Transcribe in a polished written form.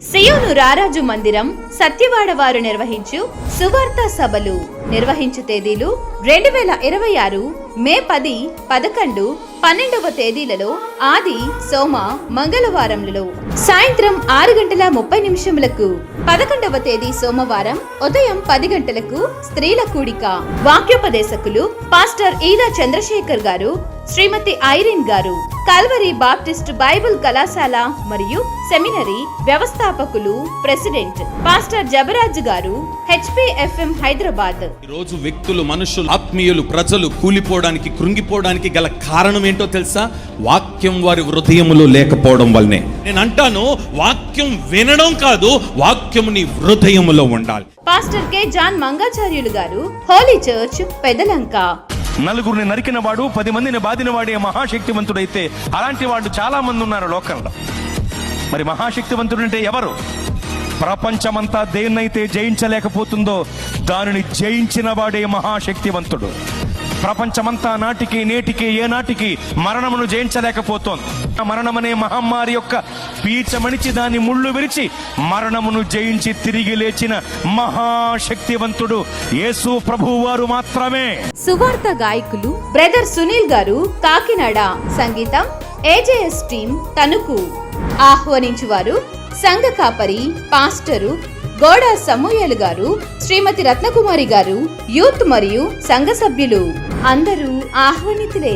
సియోను రారాజు మందిరం సత్యవాడ వారు నిర్వహించు సువార్త సభలు నిర్వహించు తేదీలు 2026 మే 10, 11, 12వ తేదీలలో ఆది, సోమ, మంగళవారములలో సాయంత్రం 6:30 11వ తేదీ సోమవారం ఉదయం 10 గంటలకు స్త్రీల కూడిక. వాక్యోపదేశకులు పాస్టర్ ఈదా చంద్రశేఖర్ గారు, శ్రీమతి ఐరిన్ గారు. కల్వరి బాప్టిస్ట్ బైబిల్ కళాశాల మరియు సెమినరీ వ్యవస్థాపకులు ప్రెసిడెంట్ పాస్టర్ జబరాజ్ గారు, HPFM హైదరాబాద్. ఈ రోజు వ్యక్తులు, మనుషులు, ఆత్మీయులు, ప్రజలు కూలిపోవడానికి, కృంగిపోవడానికి గల కారణం ఏంటో తెలుసా? వాక్యం వారి హృదయములో లేకపోవడం వల్లనే. నేను అంటాను, వాక్యం వినడం కాదు, వాక్యం నీ హృదయములో ఉండాలి. పాస్టర్ కె జాన్ మంగాచార్యులు గారు, హోలీ చర్చ్ పెదలంక. నలుగురిని నరికిన వాడు 10 మందిని బాధిన వాడే మహాశక్తివంతుడైతే అలాంటి వాడు చాలా మంది ఉన్నారు లోకంలో. మరి మహాశక్తివంతుడు అంటే ఎవరు? ప్రపంచమంతా దేన్నైతే జయించలేకపోతుందో దానిని జయించిన వాడే మహాశక్తివంతుడు. ప్రపంచమంతా నాటికి నేటికి ఏనాటికి మరణమును జయించలేకపోతోంది. మరణమనే మహమ్మారి యొక్క పీచమణిచి దాన్ని ముళ్ళు విరిచి మరణమును జయించి తిరిగి లేచిన మహాశక్తివంతుడు యేసు ప్రభువు వారు మాత్రమే. సువార్త గాయకులు బ్రదర్ సునీల్ గారు, కాకినాడ. సంగీతం AJS టీం, తణుకు. ఆహ్వానించువారు సంఘ కాపరి పాస్టరు గోడ సమూయేలు గారు, శ్రీమతి రత్నకుమారి గారు, యూత్ మరియు సంఘ సభ్యులు అందరూ ఆహ్వానితులే.